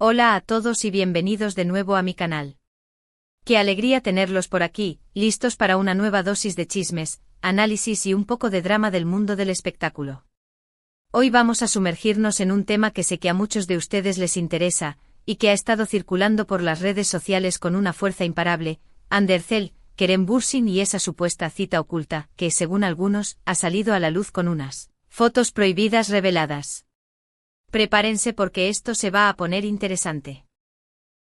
Hola a todos y bienvenidos de nuevo a mi canal. Qué alegría tenerlos por aquí, listos para una nueva dosis de chismes, análisis y un poco de drama del mundo del espectáculo. Hoy vamos a sumergirnos en un tema que sé que a muchos de ustedes les interesa, y que ha estado circulando por las redes sociales con una fuerza imparable: Andercel, Kerem Bürsin y esa supuesta cita oculta, que, según algunos, ha salido a la luz con unas fotos prohibidas reveladas. Prepárense porque esto se va a poner interesante.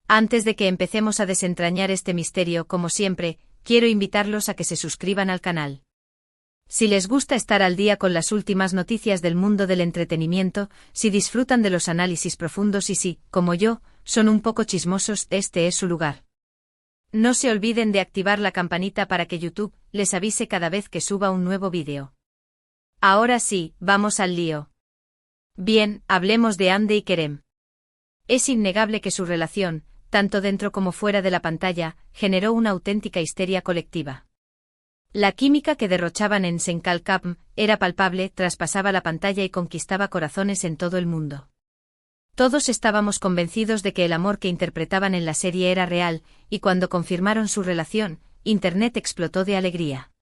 Antes de que empecemos a desentrañar este misterio, como siempre, quiero invitarlos a que se suscriban al canal. Si les gusta estar al día con las últimas noticias del mundo del entretenimiento, si disfrutan de los análisis profundos y si, como yo, son un poco chismosos, este es su lugar. No se olviden de activar la campanita para que YouTube les avise cada vez que suba un nuevo vídeo. Ahora sí, vamos al lío. Bien, hablemos de Hande y Kerem. Es innegable que su relación, tanto dentro como fuera de la pantalla, generó una auténtica histeria colectiva. La química que derrochaban en Senkalkapm era palpable, traspasaba la pantalla y conquistaba corazones en todo el mundo. Todos estábamos convencidos de que el amor que interpretaban en la serie era real, y cuando confirmaron su relación, Internet explotó de alegría.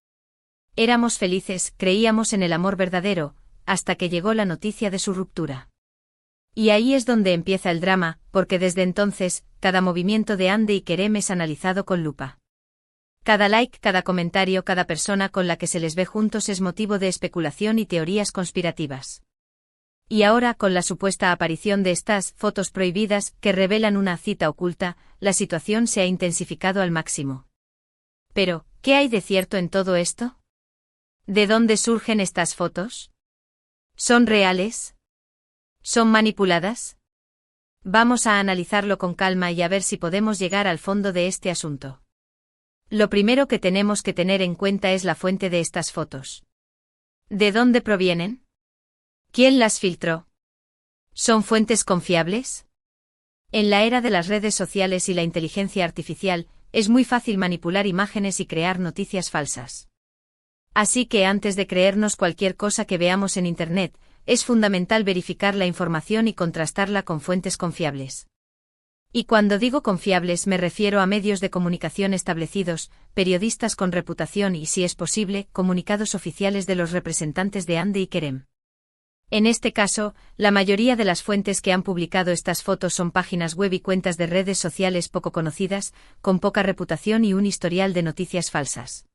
Éramos felices, creíamos en el amor verdadero, hasta que llegó la noticia de su ruptura. Y ahí es donde empieza el drama, porque desde entonces, cada movimiento de Hande y Kerem es analizado con lupa. Cada like, cada comentario, cada persona con la que se les ve juntos es motivo de especulación y teorías conspirativas. Y ahora, con la supuesta aparición de estas fotos prohibidas que revelan una cita oculta, la situación se ha intensificado al máximo. Pero, ¿qué hay de cierto en todo esto? ¿De dónde surgen estas fotos? ¿Son reales? ¿Son manipuladas? Vamos a analizarlo con calma y a ver si podemos llegar al fondo de este asunto. Lo primero que tenemos que tener en cuenta es la fuente de estas fotos. ¿De dónde provienen? ¿Quién las filtró? ¿Son fuentes confiables? En la era de las redes sociales y la inteligencia artificial, es muy fácil manipular imágenes y crear noticias falsas. Así que antes de creernos cualquier cosa que veamos en Internet, es fundamental verificar la información y contrastarla con fuentes confiables. Y cuando digo confiables me refiero a medios de comunicación establecidos, periodistas con reputación y, si es posible, comunicados oficiales de los representantes de Hande y Kerem. En este caso, la mayoría de las fuentes que han publicado estas fotos son páginas web y cuentas de redes sociales poco conocidas, con poca reputación y un historial de noticias falsas.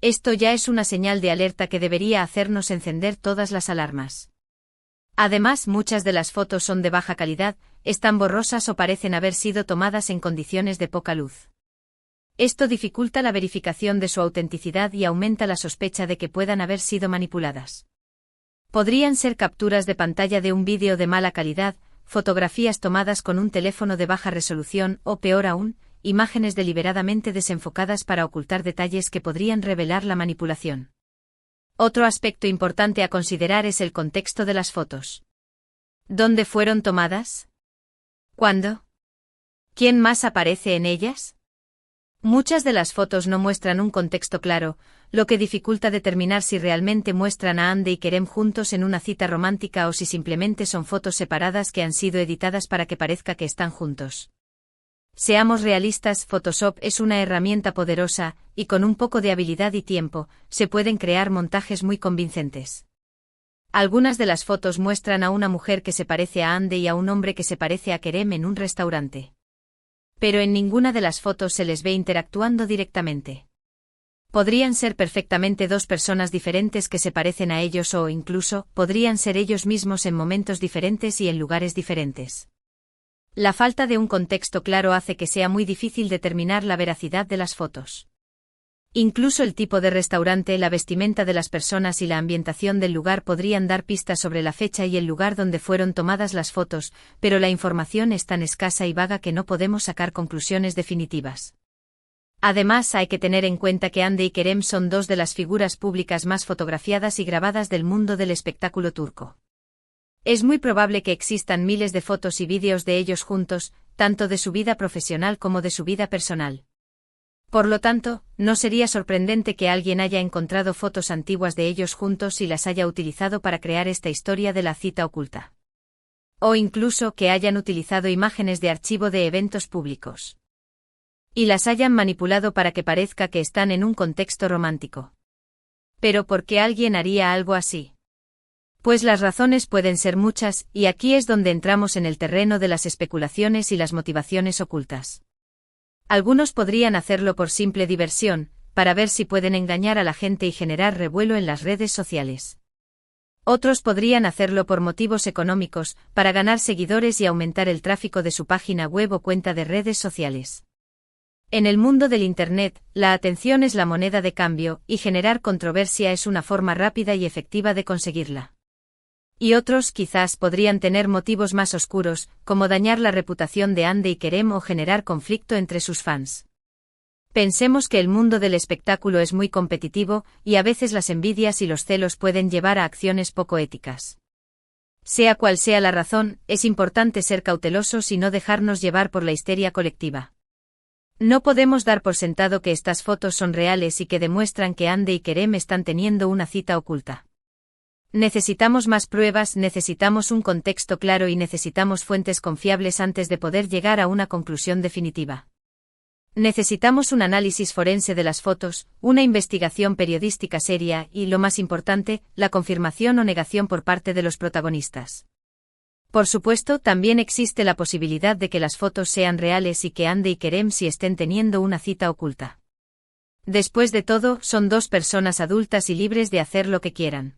Esto ya es una señal de alerta que debería hacernos encender todas las alarmas. Además, muchas de las fotos son de baja calidad, están borrosas o parecen haber sido tomadas en condiciones de poca luz. Esto dificulta la verificación de su autenticidad y aumenta la sospecha de que puedan haber sido manipuladas. Podrían ser capturas de pantalla de un vídeo de mala calidad, fotografías tomadas con un teléfono de baja resolución o, peor aún, imágenes deliberadamente desenfocadas para ocultar detalles que podrían revelar la manipulación. Otro aspecto importante a considerar es el contexto de las fotos. ¿Dónde fueron tomadas? ¿Cuándo? ¿Quién más aparece en ellas? Muchas de las fotos no muestran un contexto claro, lo que dificulta determinar si realmente muestran a Hande y Kerem juntos en una cita romántica o si simplemente son fotos separadas que han sido editadas para que parezca que están juntos. Seamos realistas, Photoshop es una herramienta poderosa, y con un poco de habilidad y tiempo, se pueden crear montajes muy convincentes. Algunas de las fotos muestran a una mujer que se parece a Hande y a un hombre que se parece a Kerem en un restaurante. Pero en ninguna de las fotos se les ve interactuando directamente. Podrían ser perfectamente dos personas diferentes que se parecen a ellos o, incluso, podrían ser ellos mismos en momentos diferentes y en lugares diferentes. La falta de un contexto claro hace que sea muy difícil determinar la veracidad de las fotos. Incluso el tipo de restaurante, la vestimenta de las personas y la ambientación del lugar podrían dar pistas sobre la fecha y el lugar donde fueron tomadas las fotos, pero la información es tan escasa y vaga que no podemos sacar conclusiones definitivas. Además, hay que tener en cuenta que Hande y Kerem son dos de las figuras públicas más fotografiadas y grabadas del mundo del espectáculo turco. Es muy probable que existan miles de fotos y vídeos de ellos juntos, tanto de su vida profesional como de su vida personal. Por lo tanto, no sería sorprendente que alguien haya encontrado fotos antiguas de ellos juntos y las haya utilizado para crear esta historia de la cita oculta. O incluso que hayan utilizado imágenes de archivo de eventos públicos. Y las hayan manipulado para que parezca que están en un contexto romántico. ¿Pero por qué alguien haría algo así? Pues las razones pueden ser muchas, y aquí es donde entramos en el terreno de las especulaciones y las motivaciones ocultas. Algunos podrían hacerlo por simple diversión, para ver si pueden engañar a la gente y generar revuelo en las redes sociales. Otros podrían hacerlo por motivos económicos, para ganar seguidores y aumentar el tráfico de su página web o cuenta de redes sociales. En el mundo del Internet, la atención es la moneda de cambio, y generar controversia es una forma rápida y efectiva de conseguirla. Y otros quizás podrían tener motivos más oscuros, como dañar la reputación de Hande y Kerem o generar conflicto entre sus fans. Pensemos que el mundo del espectáculo es muy competitivo, y a veces las envidias y los celos pueden llevar a acciones poco éticas. Sea cual sea la razón, es importante ser cautelosos y no dejarnos llevar por la histeria colectiva. No podemos dar por sentado que estas fotos son reales y que demuestran que Hande y Kerem están teniendo una cita oculta. Necesitamos más pruebas, necesitamos un contexto claro y necesitamos fuentes confiables antes de poder llegar a una conclusión definitiva. Necesitamos un análisis forense de las fotos, una investigación periodística seria y, lo más importante, la confirmación o negación por parte de los protagonistas. Por supuesto, también existe la posibilidad de que las fotos sean reales y que Hande y Kerem sí estén teniendo una cita oculta. Después de todo, son dos personas adultas y libres de hacer lo que quieran.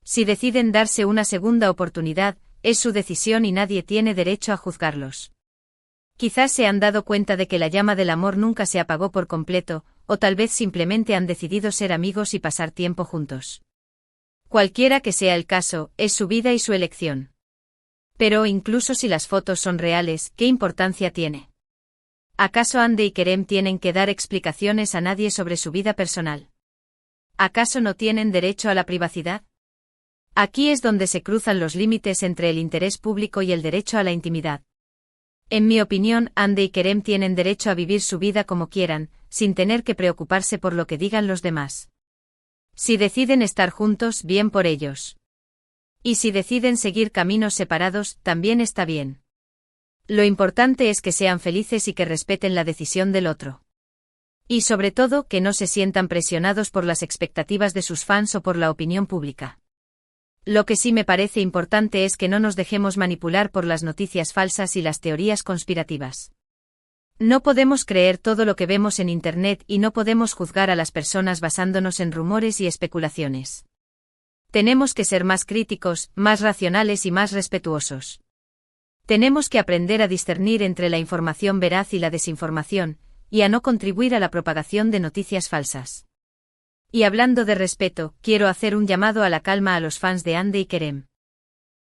Si deciden darse una segunda oportunidad, es su decisión y nadie tiene derecho a juzgarlos. Quizás se han dado cuenta de que la llama del amor nunca se apagó por completo, o tal vez simplemente han decidido ser amigos y pasar tiempo juntos. Cualquiera que sea el caso, es su vida y su elección. Pero incluso si las fotos son reales, ¿qué importancia tiene? ¿Acaso Hande y Kerem tienen que dar explicaciones a nadie sobre su vida personal? ¿Acaso no tienen derecho a la privacidad? Aquí es donde se cruzan los límites entre el interés público y el derecho a la intimidad. En mi opinión, Hande y Kerem tienen derecho a vivir su vida como quieran, sin tener que preocuparse por lo que digan los demás. Si deciden estar juntos, bien por ellos. Y si deciden seguir caminos separados, también está bien. Lo importante es que sean felices y que respeten la decisión del otro. Y sobre todo, que no se sientan presionados por las expectativas de sus fans o por la opinión pública. Lo que sí me parece importante es que no nos dejemos manipular por las noticias falsas y las teorías conspirativas. No podemos creer todo lo que vemos en Internet y no podemos juzgar a las personas basándonos en rumores y especulaciones. Tenemos que ser más críticos, más racionales y más respetuosos. Tenemos que aprender a discernir entre la información veraz y la desinformación, y a no contribuir a la propagación de noticias falsas. Y hablando de respeto, quiero hacer un llamado a la calma a los fans de Hande y Kerem.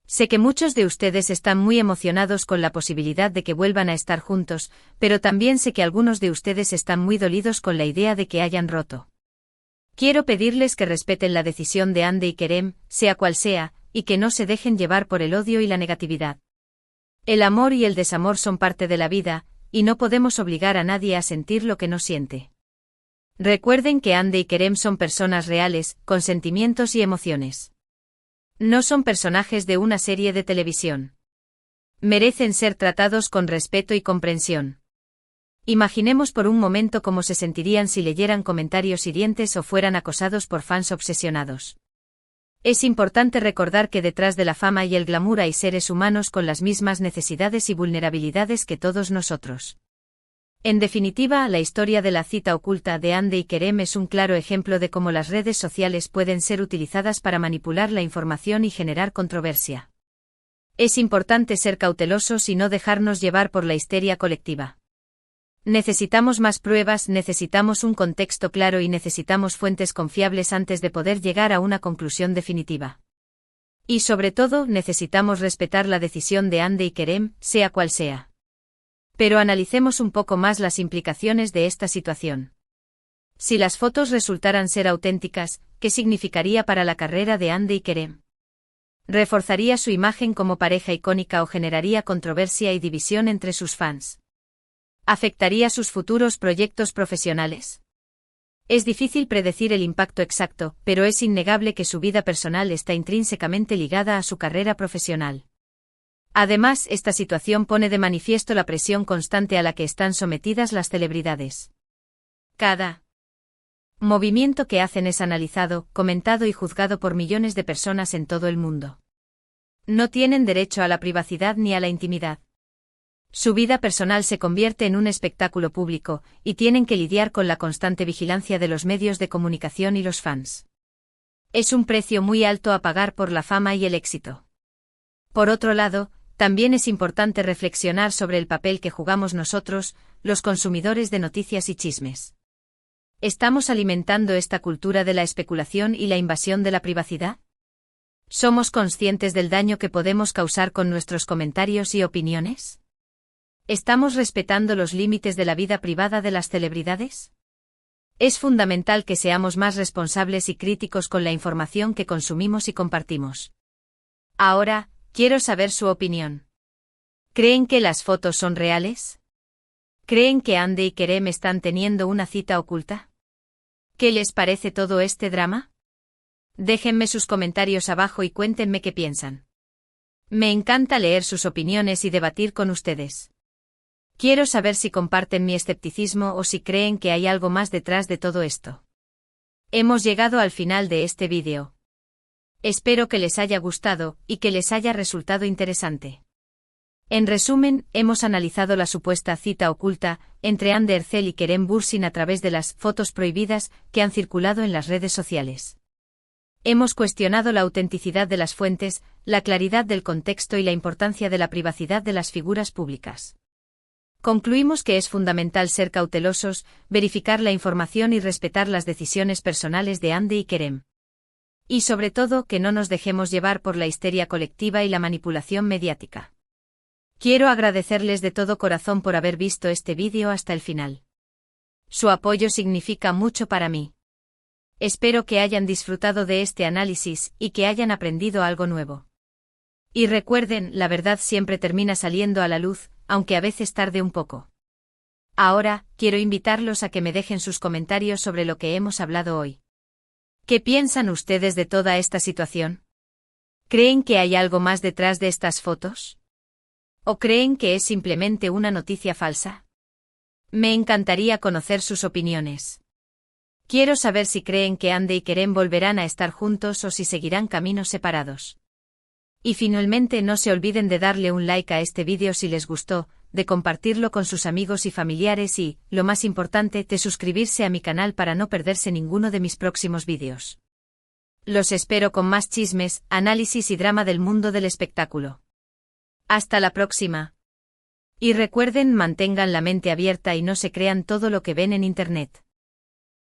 Sé que muchos de ustedes están muy emocionados con la posibilidad de que vuelvan a estar juntos, pero también sé que algunos de ustedes están muy dolidos con la idea de que hayan roto. Quiero pedirles que respeten la decisión de Hande y Kerem, sea cual sea, y que no se dejen llevar por el odio y la negatividad. El amor y el desamor son parte de la vida, y no podemos obligar a nadie a sentir lo que no siente. Recuerden que Hande y Kerem son personas reales, con sentimientos y emociones. No son personajes de una serie de televisión. Merecen ser tratados con respeto y comprensión. Imaginemos por un momento cómo se sentirían si leyeran comentarios hirientes o fueran acosados por fans obsesionados. Es importante recordar que detrás de la fama y el glamour hay seres humanos con las mismas necesidades y vulnerabilidades que todos nosotros. En definitiva, la historia de la cita oculta de Hande y Kerem es un claro ejemplo de cómo las redes sociales pueden ser utilizadas para manipular la información y generar controversia. Es importante ser cautelosos y no dejarnos llevar por la histeria colectiva. Necesitamos más pruebas, necesitamos un contexto claro y necesitamos fuentes confiables antes de poder llegar a una conclusión definitiva. Y sobre todo, necesitamos respetar la decisión de Hande y Kerem, sea cual sea. Pero analicemos un poco más las implicaciones de esta situación. Si las fotos resultaran ser auténticas, ¿qué significaría para la carrera de Hande y Kerem? ¿Reforzaría su imagen como pareja icónica o generaría controversia y división entre sus fans? ¿Afectaría sus futuros proyectos profesionales? Es difícil predecir el impacto exacto, pero es innegable que su vida personal está intrínsecamente ligada a su carrera profesional. Además, esta situación pone de manifiesto la presión constante a la que están sometidas las celebridades. Cada movimiento que hacen es analizado, comentado y juzgado por millones de personas en todo el mundo. No tienen derecho a la privacidad ni a la intimidad. Su vida personal se convierte en un espectáculo público, y tienen que lidiar con la constante vigilancia de los medios de comunicación y los fans. Es un precio muy alto a pagar por la fama y el éxito. Por otro lado, también es importante reflexionar sobre el papel que jugamos nosotros, los consumidores de noticias y chismes. ¿Estamos alimentando esta cultura de la especulación y la invasión de la privacidad? ¿Somos conscientes del daño que podemos causar con nuestros comentarios y opiniones? ¿Estamos respetando los límites de la vida privada de las celebridades? Es fundamental que seamos más responsables y críticos con la información que consumimos y compartimos. Ahora, quiero saber su opinión. ¿Creen que las fotos son reales? ¿Creen que Andy y Kerem están teniendo una cita oculta? ¿Qué les parece todo este drama? Déjenme sus comentarios abajo y cuéntenme qué piensan. Me encanta leer sus opiniones y debatir con ustedes. Quiero saber si comparten mi escepticismo o si creen que hay algo más detrás de todo esto. Hemos llegado al final de este vídeo. Espero que les haya gustado y que les haya resultado interesante. En resumen, hemos analizado la supuesta cita oculta entre Hande Erçel y Kerem Bürsin a través de las fotos prohibidas que han circulado en las redes sociales. Hemos cuestionado la autenticidad de las fuentes, la claridad del contexto y la importancia de la privacidad de las figuras públicas. Concluimos que es fundamental ser cautelosos, verificar la información y respetar las decisiones personales de Hande y Kerem. Y sobre todo que no nos dejemos llevar por la histeria colectiva y la manipulación mediática. Quiero agradecerles de todo corazón por haber visto este vídeo hasta el final. Su apoyo significa mucho para mí. Espero que hayan disfrutado de este análisis y que hayan aprendido algo nuevo. Y recuerden, la verdad siempre termina saliendo a la luz, aunque a veces tarde un poco. Ahora, quiero invitarlos a que me dejen sus comentarios sobre lo que hemos hablado hoy. ¿Qué piensan ustedes de toda esta situación? ¿Creen que hay algo más detrás de estas fotos? ¿O creen que es simplemente una noticia falsa? Me encantaría conocer sus opiniones. Quiero saber si creen que Hande y Kerem volverán a estar juntos o si seguirán caminos separados. Y finalmente no se olviden de darle un like a este vídeo si les gustó, de compartirlo con sus amigos y familiares y, lo más importante, de suscribirse a mi canal para no perderse ninguno de mis próximos vídeos. Los espero con más chismes, análisis y drama del mundo del espectáculo. Hasta la próxima. Y recuerden, mantengan la mente abierta y no se crean todo lo que ven en Internet.